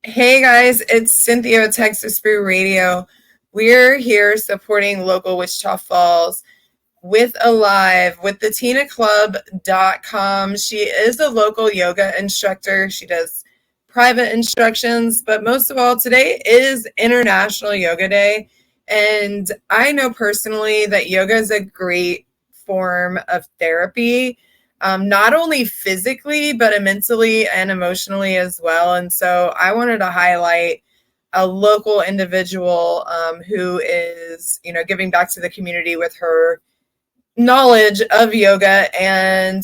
Hey guys, it's Cynthia with Texas Brew Radio. We're here supporting local Wichita Falls with Alive with the tinaclub.com. She is a local yoga instructor. She does private instructions, but most of all, today is International Yoga Day. And I know personally that yoga is a great form of therapy, not only physically, but mentally and emotionally as well. And so I wanted to highlight a local individual who is, giving back to the community with her knowledge of yoga and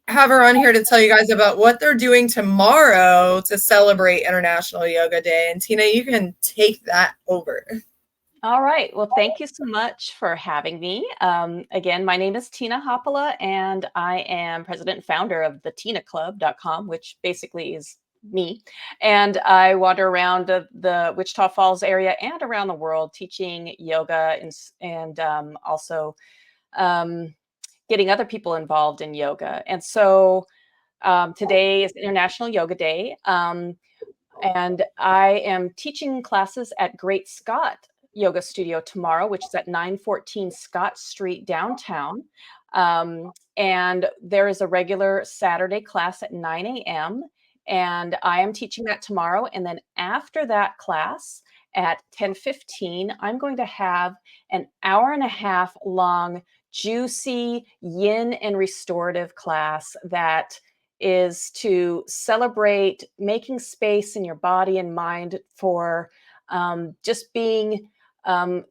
have her on here to tell you guys about what they're doing tomorrow to celebrate International Yoga Day. And Tina, you can take that over. All right. Well, thank you so much for having me. Again, my name is Tina Hoppala, and I am president and founder of the tinaclub.com, which basically is me. And I wander around the Wichita Falls area and around the world teaching yoga and also um, getting other people involved in yoga. And so today is International Yoga Day. And I am teaching classes at Great Scott Yoga Studio tomorrow, which is at 914 Scott Street downtown. And there is a regular Saturday class at 9 a.m. And I am teaching that tomorrow. And then after that class at 10:15, I'm going to have an hour and a half long, juicy yin and restorative class that is to celebrate making space in your body and mind for just being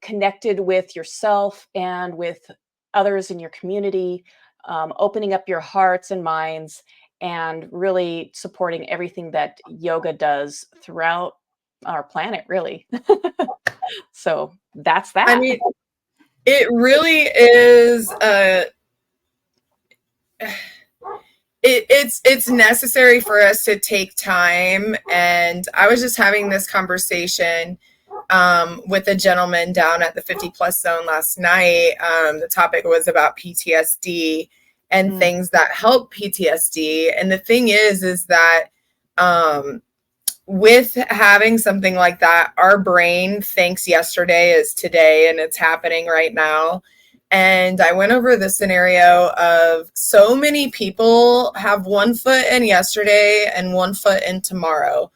connected with yourself and with others in your community, opening up your hearts and minds, and really supporting everything that yoga does throughout our planet, really. So that's I that. mean, it really is it's necessary for us to take time. And I was just having this conversation with a gentleman down at the 50 plus zone last night. The topic was about PTSD and things that help PTSD. And the thing is that with having something like that, our brain thinks yesterday is today and it's happening right now. And I went over the scenario of so many people have 1 foot in yesterday and 1 foot in tomorrow.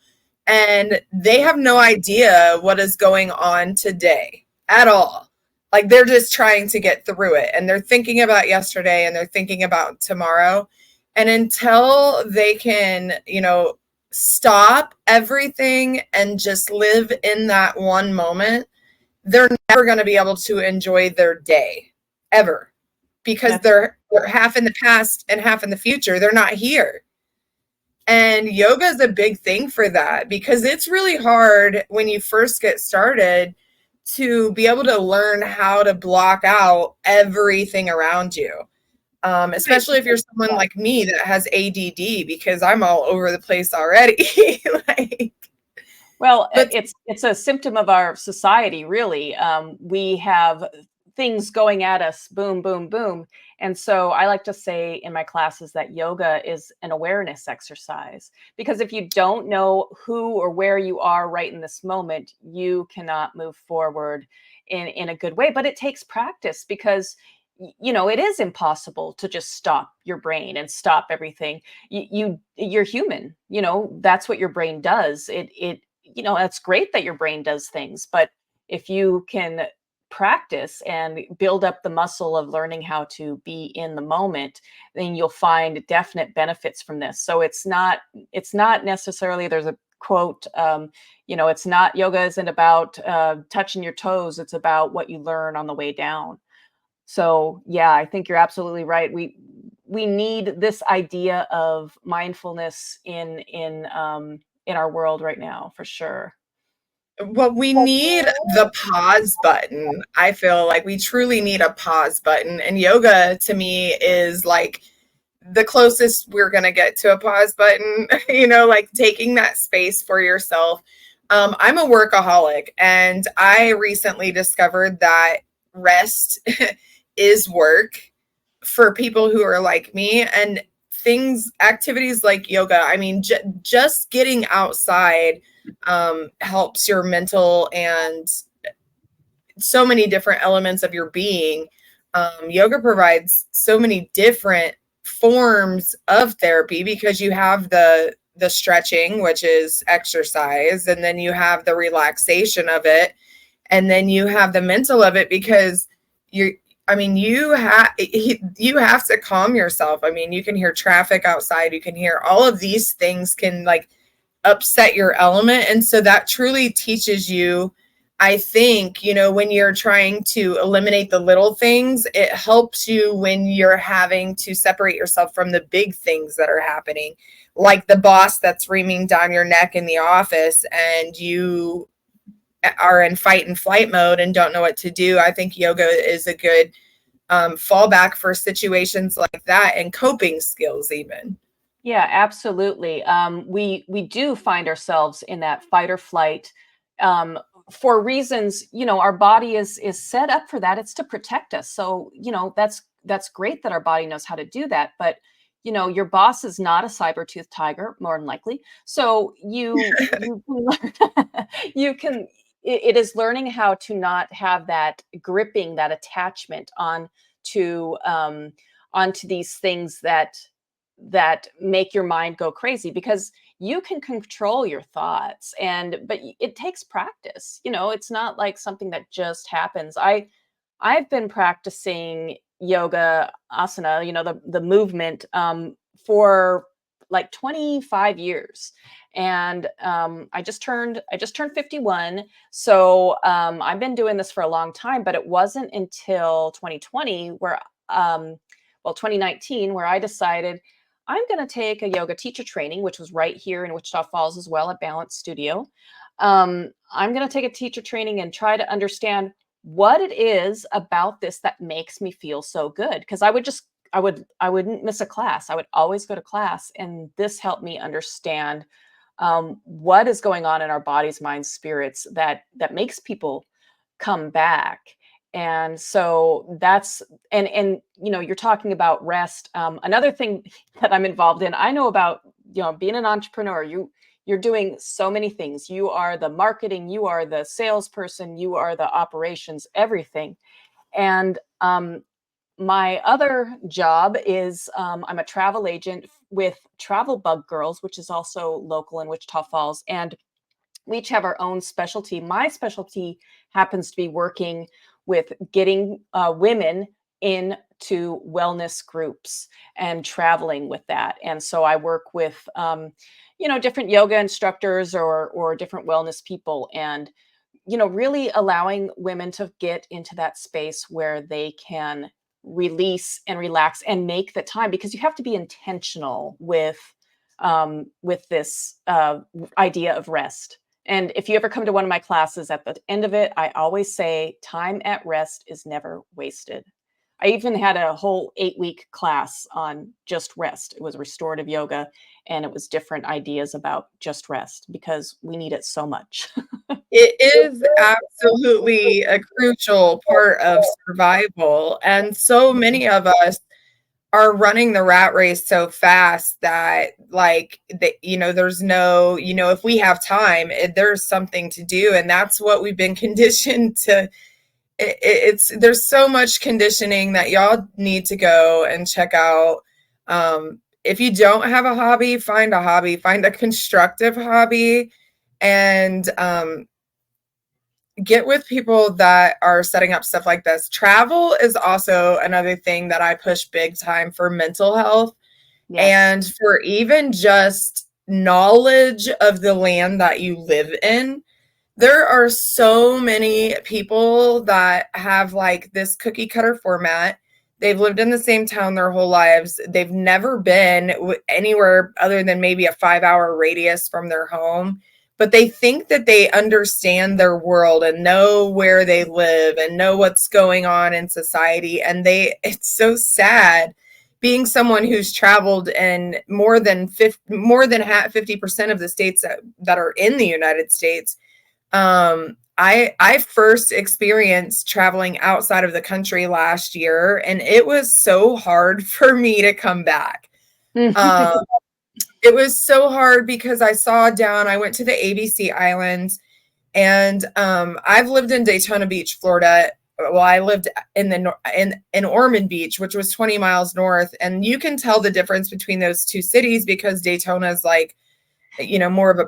And they have no idea what is going on today at all. Like they're just trying to get through it. And they're thinking about yesterday and they're thinking about tomorrow. And until they can, stop everything and just live in that one moment, they're never going to be able to enjoy their day ever, because they're half in the past and half in the future. They're not here. And yoga is a big thing for that, because it's really hard when you first get started to be able to learn how to block out everything around you. Especially if you're someone like me that has ADD, because I'm all over the place already. Well, it's a symptom of our society, really. We have things going at us, boom, boom, boom. And so I like to say in my classes that yoga is an awareness exercise, because if you don't know who or where you are right in this moment, you cannot move forward in a good way. But it takes practice, because it is impossible to just stop your brain and stop everything. You're human. That's what your brain does. It's great that your brain does things, but if you can practice and build up the muscle of learning how to be in the moment, then you'll find definite benefits from this. So it's not necessarily, there's a quote, it's not, yoga isn't about touching your toes. It's about what you learn on the way down. So yeah, I think you're absolutely right. We need this idea of mindfulness in our world right now, for sure. Well, we need the pause button. I feel like we truly need a pause button. And yoga to me is like the closest we're going to get to a pause button, like taking that space for yourself. I'm a workaholic, and I recently discovered that rest is work for people who are like me. And activities like yoga, I mean, just getting outside helps your mental and so many different elements of your being. Yoga provides so many different forms of therapy because you have the stretching, which is exercise, and then you have the relaxation of it, and then you have the mental of it because you I mean you have to calm yourself. I mean, you can hear traffic outside, you can hear all of these things can like upset your element, and so that truly teaches you, I think, when you're trying to eliminate the little things, it helps you when you're having to separate yourself from the big things that are happening, like the boss that's reaming down your neck in the office and you are in fight and flight mode and don't know what to do. I think yoga is a good fallback for situations like that and coping skills even. Yeah, absolutely. We do find ourselves in that fight or flight um, for reasons. Our body is set up for that. It's to protect us. So that's great that our body knows how to do that. But your boss is not a saber-toothed tiger, more than likely. So you can you can. It is learning how to not have that gripping, that attachment to onto these things that make your mind go crazy, because you can control your thoughts, but it takes practice. It's not like something that just happens. I've been practicing yoga asana, the movement, for like 25 years. And I just turned 51. So I've been doing this for a long time, but it wasn't until 2020 where well, 2019, where I decided I'm going to take a yoga teacher training, which was right here in Wichita Falls as well at Balance Studio. I'm going to take a teacher training and try to understand what it is about this that makes me feel so good. Because I wouldn't miss a class. I would always go to class, and this helped me understand what is going on in our bodies, minds, spirits that makes people come back. And so that's and you're talking about rest. Another thing that I'm involved in, I know about, being an entrepreneur. You're doing so many things. You are the marketing, you are the salesperson, you are the operations, everything. And my other job is, I'm a travel agent with Travel Bug Girls, which is also local in Wichita Falls. And we each have our own specialty. My specialty happens to be working with getting women into wellness groups and traveling with that. And so I work with, different yoga instructors or different wellness people, and really allowing women to get into that space where they can release and relax and make the time, because you have to be intentional with this idea of rest. And if you ever come to one of my classes, at the end of it, I always say time at rest is never wasted. I even had a whole 8-week class on just rest. It was restorative yoga, and it was different ideas about just rest because we need it so much. It is absolutely a crucial part of survival. And so many of us are running the rat race so fast that there's no, if we have time, there's something to do. And that's what we've been conditioned to. There's so much conditioning that y'all need to go and check out. If you don't have a hobby, find a constructive hobby, and get with people that are setting up stuff like this. Travel is also another thing that I push big time for mental health, Yes. and for even just knowledge of the land that you live in. There are so many people that have like this cookie cutter format. They've lived in the same town their whole lives. They've never been anywhere other than maybe a 5-hour radius from their home, but they think that they understand their world and know where they live and know what's going on in society. And it's so sad being someone who's traveled in more than 50% of the states that are in the United States. I first experienced traveling outside of the country last year, and it was so hard for me to come back. Um, it was so hard because I went to the ABC Islands, and I've lived in Daytona Beach, Florida. Well, I lived in Ormond Beach, which was 20 miles north, and you can tell the difference between those two cities because Daytona is like, more of a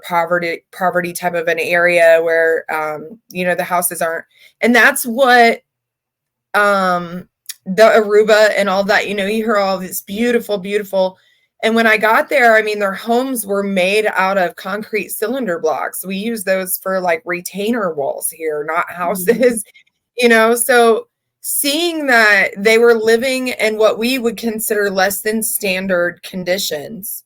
poverty type of an area where the houses aren't, and that's what the Aruba and all that, you hear all this beautiful, beautiful. And when I got there, I mean, their homes were made out of concrete cylinder blocks. We use those for like retainer walls here, not houses, So seeing that they were living in what we would consider less than standard conditions,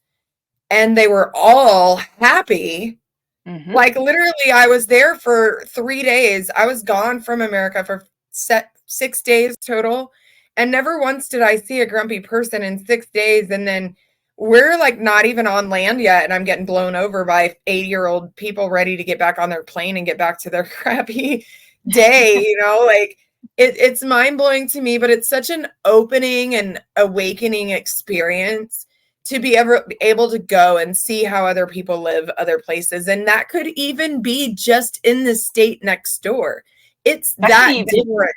and they were all happy. Mhm. Like literally, I was there for 3 days. I was gone from America for 6 days total. And never once did I see a grumpy person in 6 days. And then we're like not even on land yet. And I'm getting blown over by 80-year-old people ready to get back on their plane and get back to their crappy day. Like it's mind blowing to me, but it's such an opening and awakening experience to be able to go and see how other people live other places. And that could even be just in the state next door. It's That could be that even different.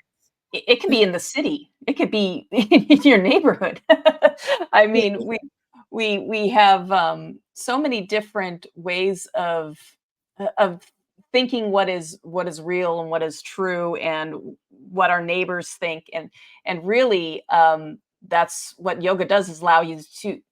it could be in the city. It could be in your neighborhood. I mean, we have, so many different ways of thinking what is real and what is true and what our neighbors think, and really, that's what yoga does, is allow you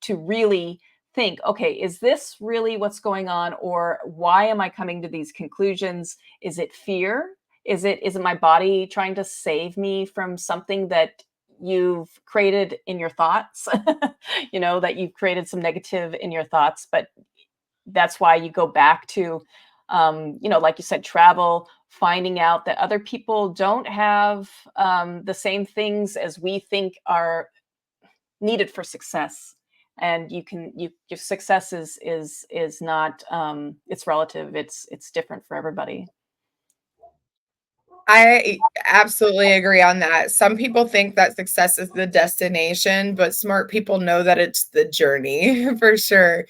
to really think, okay, is this really what's going on, or why am I coming to these conclusions? Is it fear? Is it my body trying to save me from something that you've created in your thoughts? That you've created some negative in your thoughts, but that's why you go back to, like you said, travel, finding out that other people don't have, the same things as we think are needed for success. And your success is not, it's relative. It's different for everybody. I absolutely agree on that. Some people think that success is the destination, but smart people know that it's the journey for sure.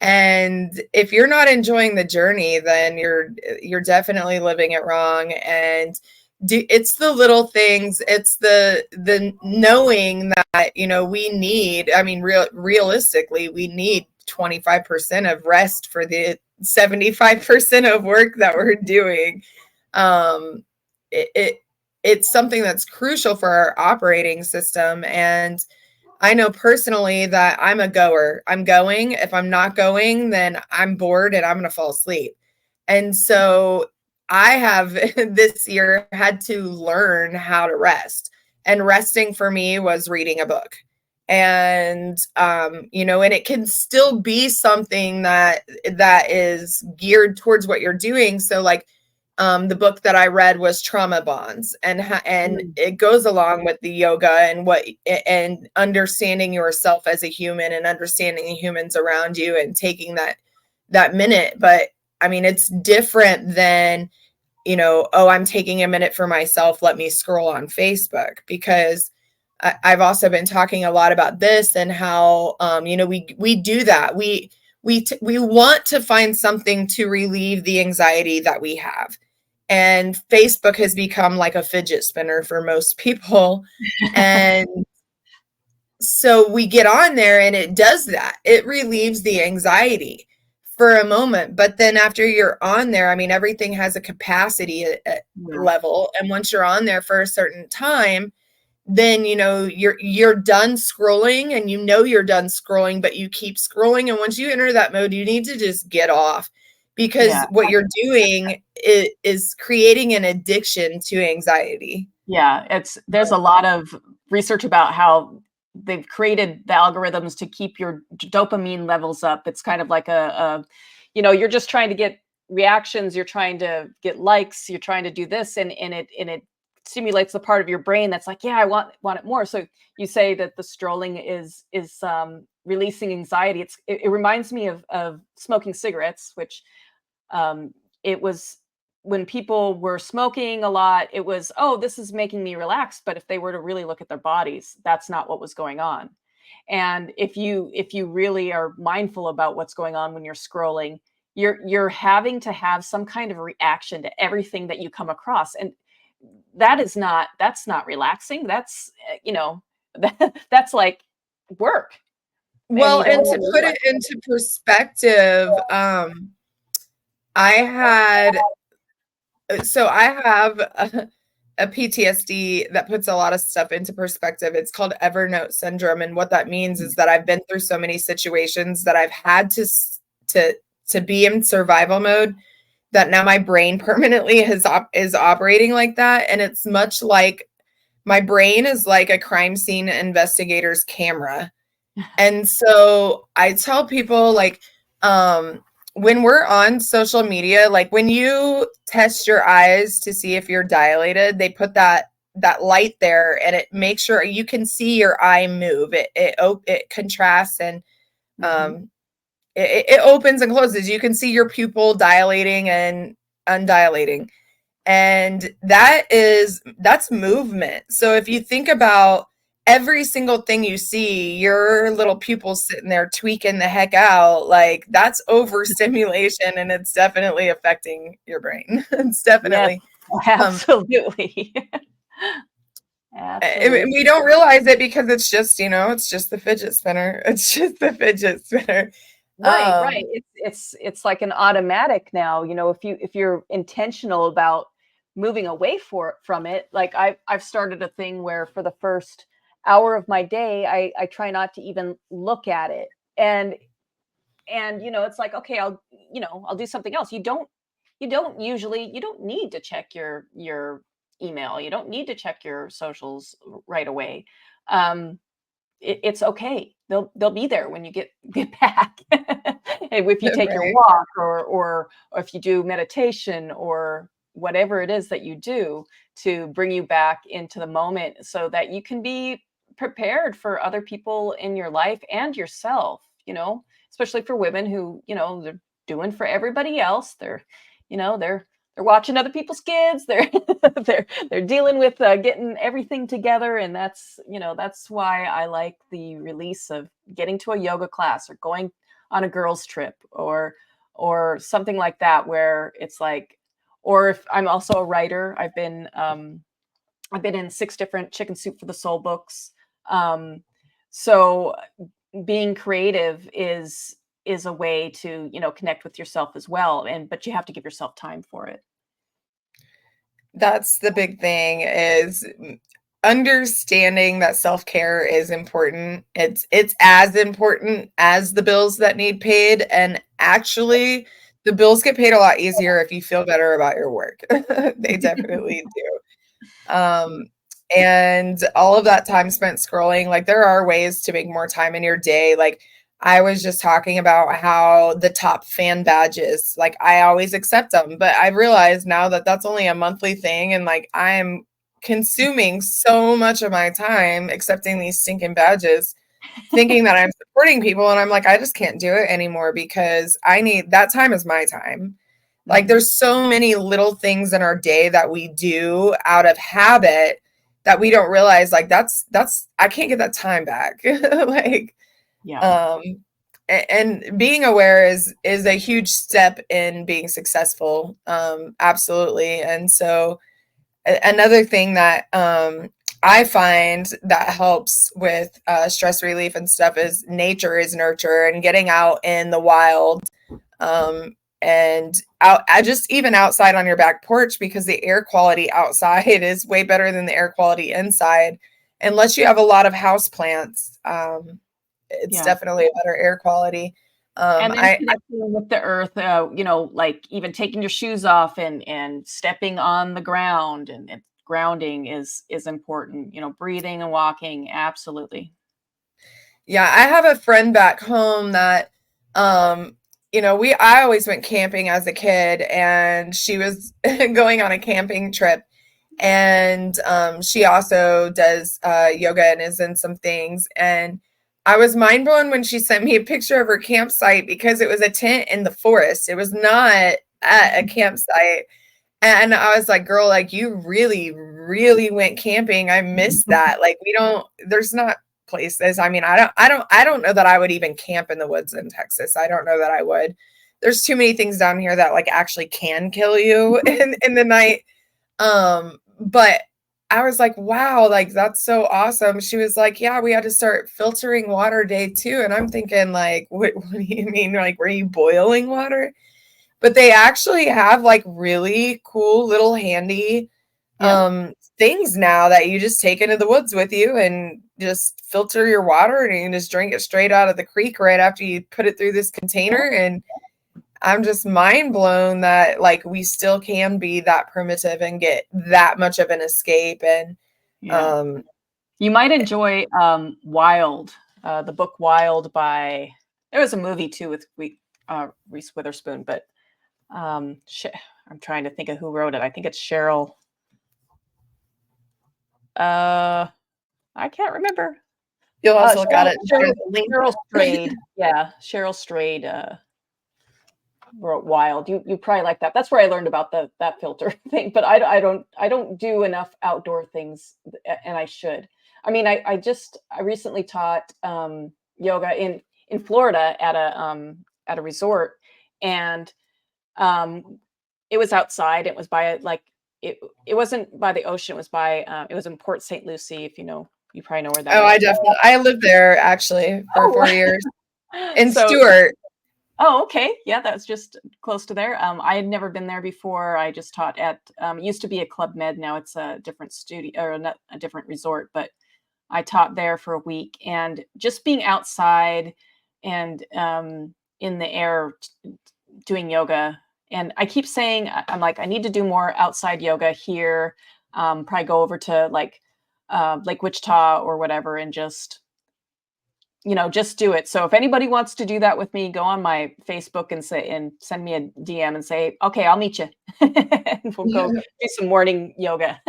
And if you're not enjoying the journey, then you're definitely living it wrong. And it's the little things, it's the knowing that we need, I mean, realistically we need 25% of rest for the 75% of work that we're doing. um it, it it's something that's crucial for our operating system. And I know personally that I'm a goer. I'm going. If I'm not going, then I'm bored and I'm going to fall asleep. And so I have this year had to learn how to rest. And resting for me was reading a book. And and it can still be something that is geared towards what you're doing. So like the book that I read was Trauma Bonds, and Mm. it goes along with the yoga and understanding yourself as a human and understanding the humans around you and taking that minute. But I mean, it's different than oh, I'm taking a minute for myself. Let me scroll on Facebook, because I've also been talking a lot about this and how we do that. We want to find something to relieve the anxiety that we have, and Facebook has become like a fidget spinner for most people. And so we get on there and it does that. It relieves the anxiety for a moment. But then after you're on there, I mean, everything has a capacity Yeah. level. And once you're on there for a certain time, then you're done scrolling, and you're done scrolling, but you keep scrolling. And once you enter that mode, you need to just get off, because Yeah. what you're doing is creating an addiction to anxiety. Yeah, there's a lot of research about how they've created the algorithms to keep your dopamine levels up. It's kind of like you're just trying to get reactions, you're trying to get likes, you're trying to do this, and it stimulates the part of your brain that's like, yeah, I want it more. So you say that the strolling is releasing anxiety. It reminds me of smoking cigarettes, which, it was when people were smoking a lot, it was, oh, this is making me relax. But if they were to really look at their bodies, that's not what was going on. And if you really are mindful about what's going on when you're scrolling, you're having to have some kind of reaction to everything that you come across. And that's not relaxing. That's that's like work, and Well, you don't and to want to put realize. it into perspective, I had so I have a PTSD that puts a lot of stuff into perspective. It's called Evernote syndrome, and what that means is that I've been through so many situations that I've had to to be in survival mode, that now my brain permanently is operating like that, and it's much like my brain is like a crime scene investigator's camera. And so I tell people, like, when we're on social media, like when you test your eyes to see if you're dilated, they put that light there, and it makes sure you can see your eye move. It contrasts, and Mhm. um, it opens and closes. You can see your pupil dilating and undilating, and that's movement. So if you think about every single thing you see, your little pupils sitting there tweaking the heck out, like that's overstimulation, and it's definitely affecting your brain. It's Yes, definitely um absolutely. and we Absolutely. don't realize it because it's just, it's just the fidget spinner. It's just the fidget spinner. Right, right. um It's like an automatic now, if you're intentional about moving away from it, like I've started a thing where for the first hour of my day, I try not to even look at it. And it's like, okay, I'll do something else. You don't need to check your email. You don't need to check your socials right away. Um it's okay. They'll be there when you get back. And if you take your right. walk, or if you do meditation, or whatever it is that you do to bring you back into the moment, so that you can be prepared for other people in your life and yourself, especially for women who, they're doing for everybody else. They're watching other people's kids. They're dealing with getting everything together, and that's why I like the release of getting to a yoga class, or going on a girls trip, or something like that, where it's like, or if I'm also a writer, I've been in 6 different Chicken Soup for the Soul books. Um, so being creative is a way to connect with yourself as well, but you have to give yourself time for it. That's the big thing, is understanding that self-care is important. It's as important as the bills that need paid, and actually the bills get paid a lot easier if you feel better about your work. They definitely do. And all of that time spent scrolling, like there are ways to make more time in your day. Like I was just talking about how the top fan badges, like I always accept them, but I realize now that that's only a monthly thing, and like I'm consuming so much of my time accepting these stinking badges, thinking that I'm supporting people, and I'm like, I just can't do it anymore because I need that time is my time. Like Mhm. there's so many little things in our day that we do out of habit that we don't realize, like that's I can't get that time back. Like Yeah. um and being aware is a huge step in being successful. Absolutely. And so another thing that I find that helps with stress relief and stuff is nature is nurture, and getting out in the wild, um, and out I just even outside on your back porch, because the air quality outside is way better than the air quality inside. Unless you have a lot of house plants, it's Yeah. definitely a better air quality. And then I connecting with the earth, like even taking your shoes off and stepping on the ground, and grounding is important, breathing and walking, absolutely. Yeah, I have a friend back home that, we I always went camping as a kid, and she was going on a camping trip, and she also does yoga and is in some things. And I was mind blown when she sent me a picture of her campsite, because it was a tent in the forest. It was not at a campsite. And I was like, girl, like you really, really went camping. I missed that. Like we don't, there's not places. I mean, I don't know that I would even camp in the woods in Texas. I don't know that I would. There's too many things down here that like actually can kill you in the night. But I was like, wow, like that's so awesome. She was like, yeah, we had to start filtering water day two. And I'm thinking, like, what do you mean? Like, were you boiling water? But they actually have like really cool little handy Yep. things now that you just take into the woods with you and just filter your water and you can just drink it straight out of the creek right after you put it through this container. And I'm just mind blown that like we still can be that primitive and get that much of an escape. And Yeah. um You might enjoy Wild, the book Wild by. There was a movie too with Reese Witherspoon, but I'm trying to think of who wrote it. I think it's Cheryl. I can't remember. you'll also look at Cheryl, it share Cheryl, the link. Cheryl Strayed. Yeah, Cheryl Strayed wrote Wild. You probably like that. That's where I learned about that filter thing. But I don't do enough outdoor things, and I should. I mean, I recently taught yoga in Florida at a resort, and it was outside. It was by like it wasn't by the ocean. It was by it was in Port St. Lucie. If you know, you probably know where that Oh, is. I lived there actually for Oh, 4 years in so Stewart. oh, okay. Yeah, that's just close to there. I had never been there before. I just taught at it used to be a Club Med. Now it's a different studio or a different resort. But I taught there for a week, and just being outside and in the air doing yoga. And I keep saying I'm like I need to do more outside yoga here. Probably go over to like Wichita or whatever, and just do it. So if anybody wants to do that with me, go on my Facebook and send me a DM and say, okay, I'll meet you. And we'll go do some morning yoga.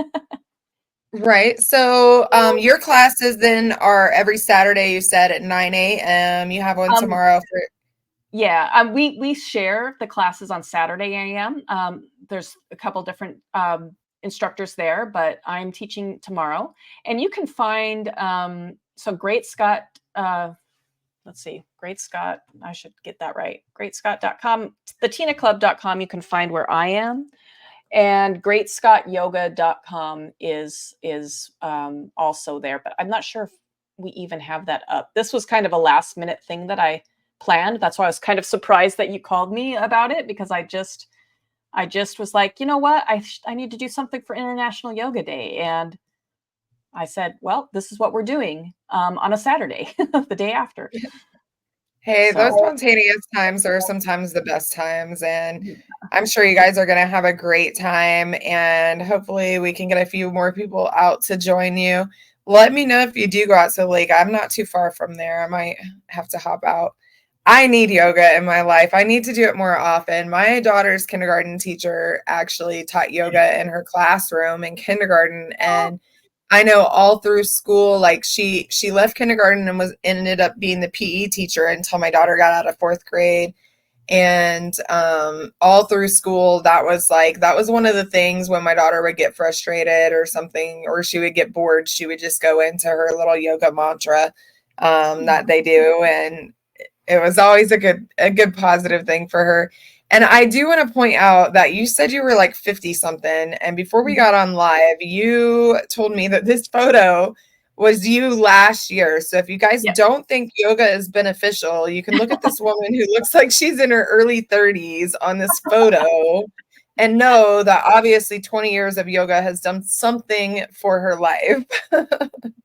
Right. So, your classes then are every Saturday, you said at 9 a.m. You have one Um, tomorrow for yeah, we share the classes on Saturday a.m. There's a couple different instructors there, but I'm teaching tomorrow. And you can find so Great Scott. Let's see, Great Scott. I should get that right. GreatScott.com, thetinaclub.com. You can find where I am. And greatscottyoga.com is also there, but I'm not sure if we even have that up. This was kind of a last minute thing that I planned. That's why I was kind of surprised that you called me about it, because I just was like, you know what, I need to do something for International Yoga Day, and I said, well, this is what we're doing on a Saturday, the day after. Hey, those So spontaneous times are sometimes the best times, and I'm sure you guys are going to have a great time, and hopefully we can get a few more people out to join you. Let me know if you do go out to the lake. I'm not too far from there. I might have to hop out. I need yoga in my life. I need to do it more often. My daughter's kindergarten teacher actually taught yoga in her classroom in kindergarten, and I know all through school, like she left kindergarten and was ended up being the PE teacher until my daughter got out of fourth grade. And all through school, that was one of the things when my daughter would get frustrated or something, or she would get bored, she would just go into her little yoga mantra that they do, and it was always a good positive thing for her. And I do want to point out that you said you were like 50 something. And before we got on live, you told me that this photo was you last year. So if you guys yeah. don't think yoga is beneficial, you can look at this woman who looks like she's in her early 30s on this photo and know that obviously 20 years of yoga has done something for her life.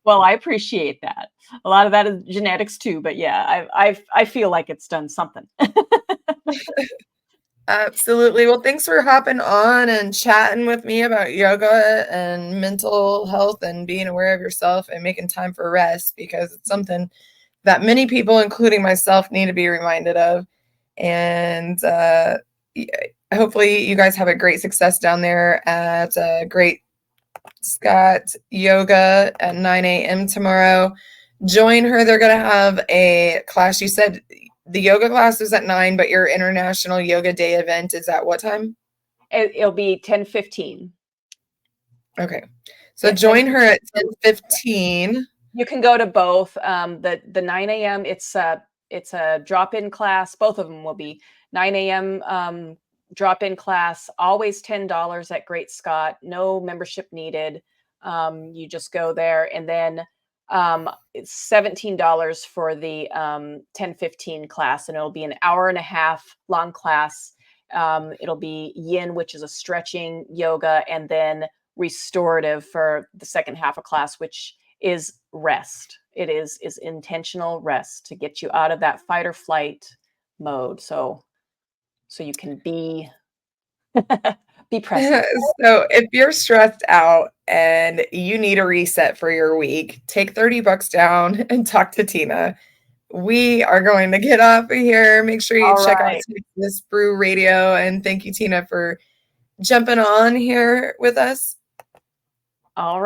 Well, I appreciate that. A lot of that is genetics too, but yeah, I feel like it's done something. Absolutely. Well, thanks for hopping on and chatting with me about yoga and mental health and being aware of yourself and making time for rest, because it's something that many people, including myself, need to be reminded of. And hopefully, you guys have a great success down there at Great Scott Yoga at 9 a.m. tomorrow. Join her. They're going to have a class. You said the yoga class is at 9, but your International Yoga Day event is at what time? It'll be 10:15. Okay. So Yeah, 10. join her at 10:15 You can go to both. The 9 a.m. It's a drop-in class. Both of them will be 9 a.m. Drop-in class. Always $10 at Great Scott. No membership needed. You just go there, and then it's $17 for the 10:15 class, and it'll be an hour and a half long class. It'll be yin, which is a stretching yoga, and then restorative for the second half of class, which is rest. It is intentional rest to get you out of that fight or flight mode. So you can be be present. So if you're stressed out and you need a reset for your week, take $30 down and talk to Tina. We are going to get off of here. Make sure you All check out right. Texas Brew Radio. And thank you, Tina, for jumping on here with us. All right.